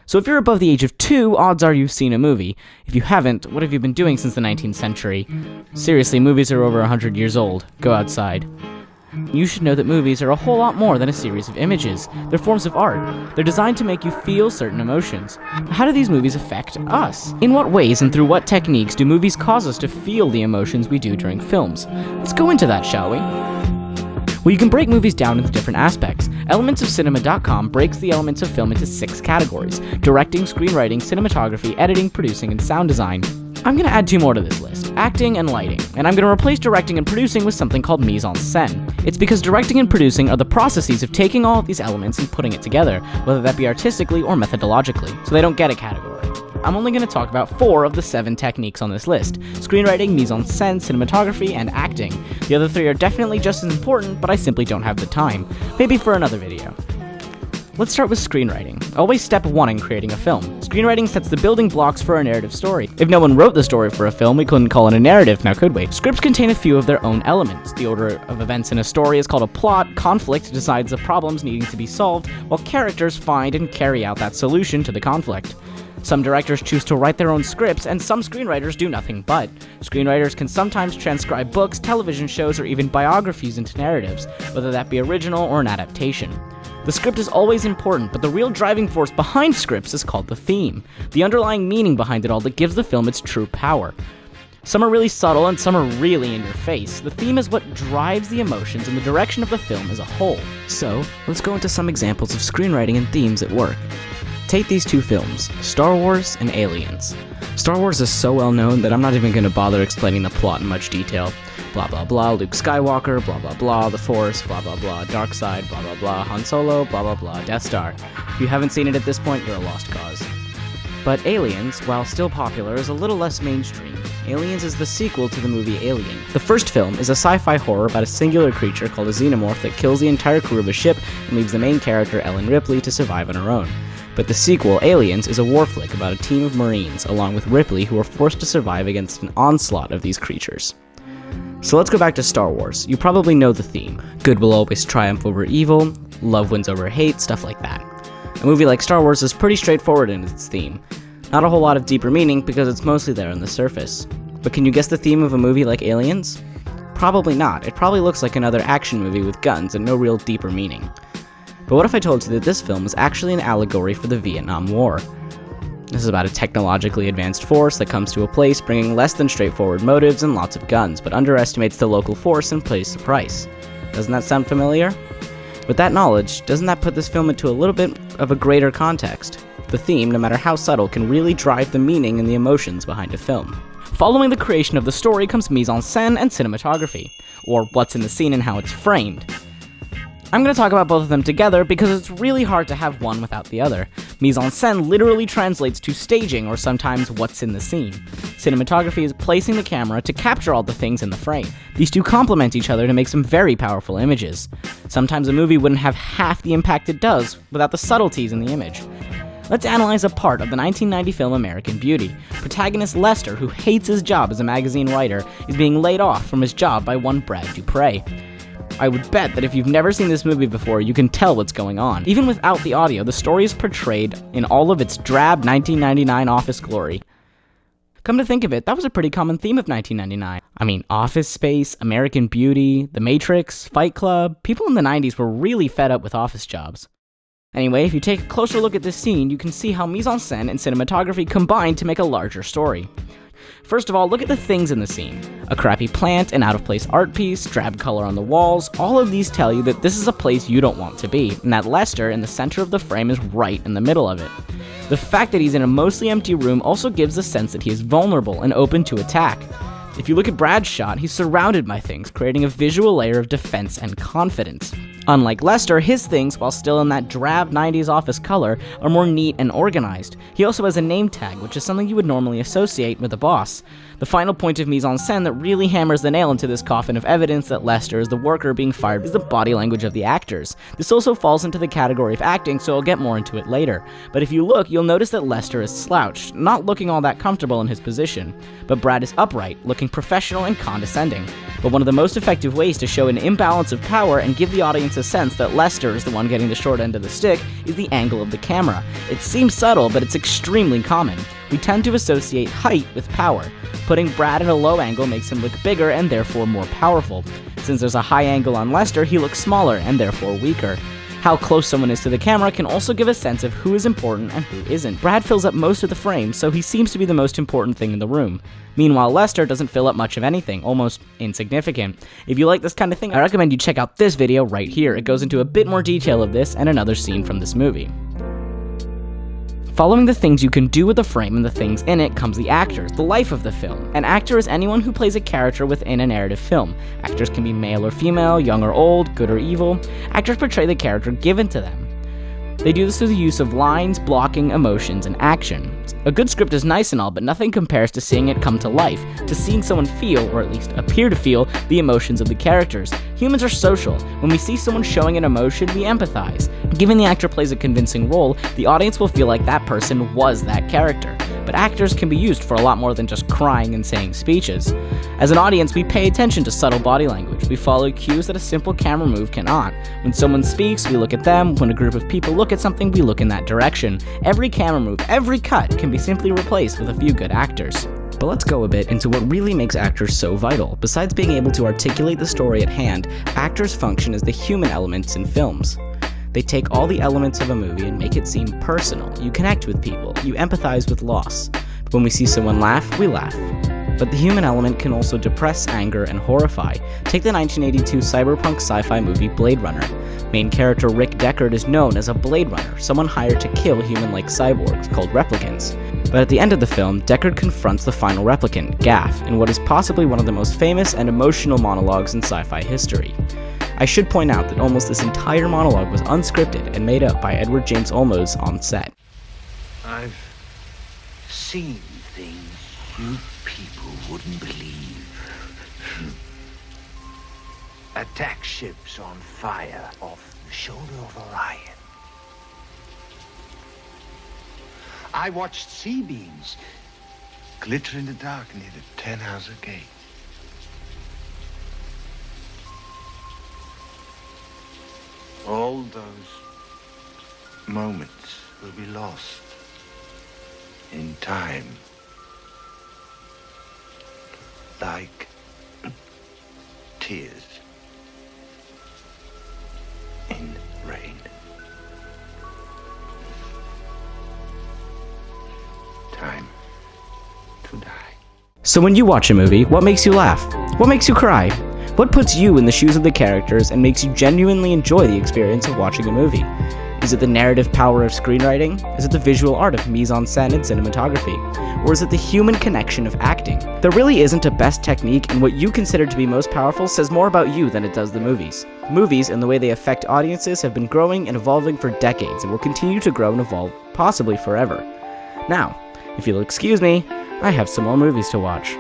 So if you're above the age of 2, odds are you've seen a movie. If you haven't, what have you been doing since the 19th century? Seriously, movies are over 100 years old. Go outside. You should know that movies are a whole lot more than a series of images. They're forms of art. They're designed to make you feel certain emotions. How do these movies affect us? In what ways and through what techniques do movies cause us to feel the emotions we do during films? Let's go into that, shall we? Well, you can break movies down into different aspects. Elementsofcinema.com breaks the elements of film into 6 categories: directing, screenwriting, cinematography, editing, producing, and sound design. I'm going to add 2 more to this list: acting and lighting, and I'm going to replace directing and producing with something called mise-en-scène. It's because directing and producing are the processes of taking all of these elements and putting it together, whether that be artistically or methodologically, so they don't get a category. I'm only going to talk about 4 of the 7 techniques on this list: screenwriting, mise-en-scène, cinematography, and acting. The other 3 are definitely just as important, but I simply don't have the time. Maybe for another video. Let's start with screenwriting. Always step 1 in creating a film. Screenwriting sets the building blocks for a narrative story. If no one wrote the story for a film, we couldn't call it a narrative, now could we? Scripts contain a few of their own elements. The order of events in a story is called a plot. Conflict decides the problems needing to be solved, while characters find and carry out that solution to the conflict. Some directors choose to write their own scripts, and some screenwriters do nothing but. Screenwriters can sometimes transcribe books, television shows, or even biographies into narratives, whether that be original or an adaptation. The script is always important, but the real driving force behind scripts is called the theme, the underlying meaning behind it all that gives the film its true power. Some are really subtle and some are really in your face. The theme is what drives the emotions and the direction of the film as a whole. So, let's go into some examples of screenwriting and themes at work. Take these 2 films, Star Wars and Aliens. Star Wars is so well known that I'm not even going to bother explaining the plot in much detail. Blah blah blah, Luke Skywalker, blah blah blah, the Force, blah blah blah, Dark Side, blah blah blah, Han Solo, blah blah blah, Death Star. If you haven't seen it at this point, you're a lost cause. But Aliens, while still popular, is a little less mainstream. Aliens is the sequel to the movie Alien. The first film is a sci-fi horror about a singular creature called a xenomorph that kills the entire crew of a ship and leaves the main character, Ellen Ripley, to survive on her own. But the sequel, Aliens, is a war flick about a team of Marines, along with Ripley, who are forced to survive against an onslaught of these creatures. So let's go back to Star Wars. You probably know the theme. Good will always triumph over evil, love wins over hate, stuff like that. A movie like Star Wars is pretty straightforward in its theme. Not a whole lot of deeper meaning because it's mostly there on the surface. But can you guess the theme of a movie like Aliens? Probably not. It probably looks like another action movie with guns and no real deeper meaning. But what if I told you that this film is actually an allegory for the Vietnam War? This is about a technologically advanced force that comes to a place bringing less than straightforward motives and lots of guns, but underestimates the local force and pays the price. Doesn't that sound familiar? With that knowledge, doesn't that put this film into a little bit of a greater context? The theme, no matter how subtle, can really drive the meaning and the emotions behind a film. Following the creation of the story comes mise-en-scène and cinematography, or what's in the scene and how it's framed. I'm going to talk about both of them together because it's really hard to have one without the other. Mise-en-scène literally translates to staging, or sometimes what's in the scene. Cinematography is placing the camera to capture all the things in the frame. These 2 complement each other to make some very powerful images. Sometimes a movie wouldn't have half the impact it does without the subtleties in the image. Let's analyze a part of the 1990 film American Beauty. Protagonist Lester, who hates his job as a magazine writer, is being laid off from his job by one Brad Dupre. I would bet that if you've never seen this movie before, you can tell what's going on. Even without the audio, the story is portrayed in all of its drab 1999 office glory. Come to think of it, that was a pretty common theme of 1999. I mean, Office Space, American Beauty, The Matrix, Fight Club. People in the 90s were really fed up with office jobs. Anyway, if you take a closer look at this scene, you can see how mise-en-scène and cinematography combine to make a larger story. First of all, look at the things in the scene. A crappy plant, an out-of-place art piece, drab color on the walls, all of these tell you that this is a place you don't want to be, and that Lester in the center of the frame is right in the middle of it. The fact that he's in a mostly empty room also gives the sense that he is vulnerable and open to attack. If you look at Brad's shot, he's surrounded by things, creating a visual layer of defense and confidence. Unlike Lester, his things, while still in that drab 90s office color, are more neat and organized. He also has a name tag, which is something you would normally associate with a boss. The final point of mise-en-scène that really hammers the nail into this coffin of evidence that Lester is the worker being fired is the body language of the actors. This also falls into the category of acting, so I'll get more into it later. But if you look, you'll notice that Lester is slouched, not looking all that comfortable in his position. But Brad is upright, looking professional and condescending. But one of the most effective ways to show an imbalance of power and give the audience a sense that Lester is the one getting the short end of the stick is the angle of the camera. It seems subtle, but it's extremely common. We tend to associate height with power. Putting Brad at a low angle makes him look bigger and therefore more powerful. Since there's a high angle on Lester, he looks smaller and therefore weaker. How close someone is to the camera can also give a sense of who is important and who isn't. Brad fills up most of the frame, so he seems to be the most important thing in the room. Meanwhile, Lester doesn't fill up much of anything, almost insignificant. If you like this kind of thing, I recommend you check out this video right here. It goes into a bit more detail of this and another scene from this movie. Following the things you can do with the frame and the things in it comes the actors, the life of the film. An actor is anyone who plays a character within a narrative film. Actors can be male or female, young or old, good or evil. Actors portray the character given to them. They do this through the use of lines, blocking, emotions, and action. A good script is nice and all, but nothing compares to seeing it come to life, to seeing someone feel, or at least appear to feel, the emotions of the characters. Humans are social. When we see someone showing an emotion, we empathize. Given the actor plays a convincing role, the audience will feel like that person was that character. But actors can be used for a lot more than just crying and saying speeches. As an audience, we pay attention to subtle body language. We follow cues that a simple camera move cannot. When someone speaks, we look at them. When a group of people look at something, we look in that direction. Every camera move, every cut can be simply replaced with a few good actors. But let's go a bit into what really makes actors so vital. Besides being able to articulate the story at hand, actors function as the human elements in films. They take all the elements of a movie and make it seem personal. You connect with people, you empathize with loss. When we see someone laugh, we laugh. But the human element can also depress, anger, and horrify. Take the 1982 cyberpunk sci-fi movie Blade Runner. Main character Rick Deckard is known as a Blade Runner, someone hired to kill human-like cyborgs called replicants. But at the end of the film, Deckard confronts the final replicant, Gaff, in what is possibly one of the most famous and emotional monologues in sci-fi history. I should point out that almost this entire monologue was unscripted and made up by Edward James Olmos on set. I've seen things you people wouldn't believe. Attack ships on fire off the shoulder of Orion. I watched sea beams glitter in the dark near the 10-house gate. All those moments will be lost in time, like tears in rain. Time to die. So when you watch a movie, what makes you laugh? What makes you cry? What puts you in the shoes of the characters and makes you genuinely enjoy the experience of watching a movie? Is it the narrative power of screenwriting? Is it the visual art of mise-en-scène and cinematography? Or is it the human connection of acting? There really isn't a best technique, and what you consider to be most powerful says more about you than it does the movies. Movies and the way they affect audiences have been growing and evolving for decades and will continue to grow and evolve, possibly forever. Now, if you'll excuse me, I have some more movies to watch.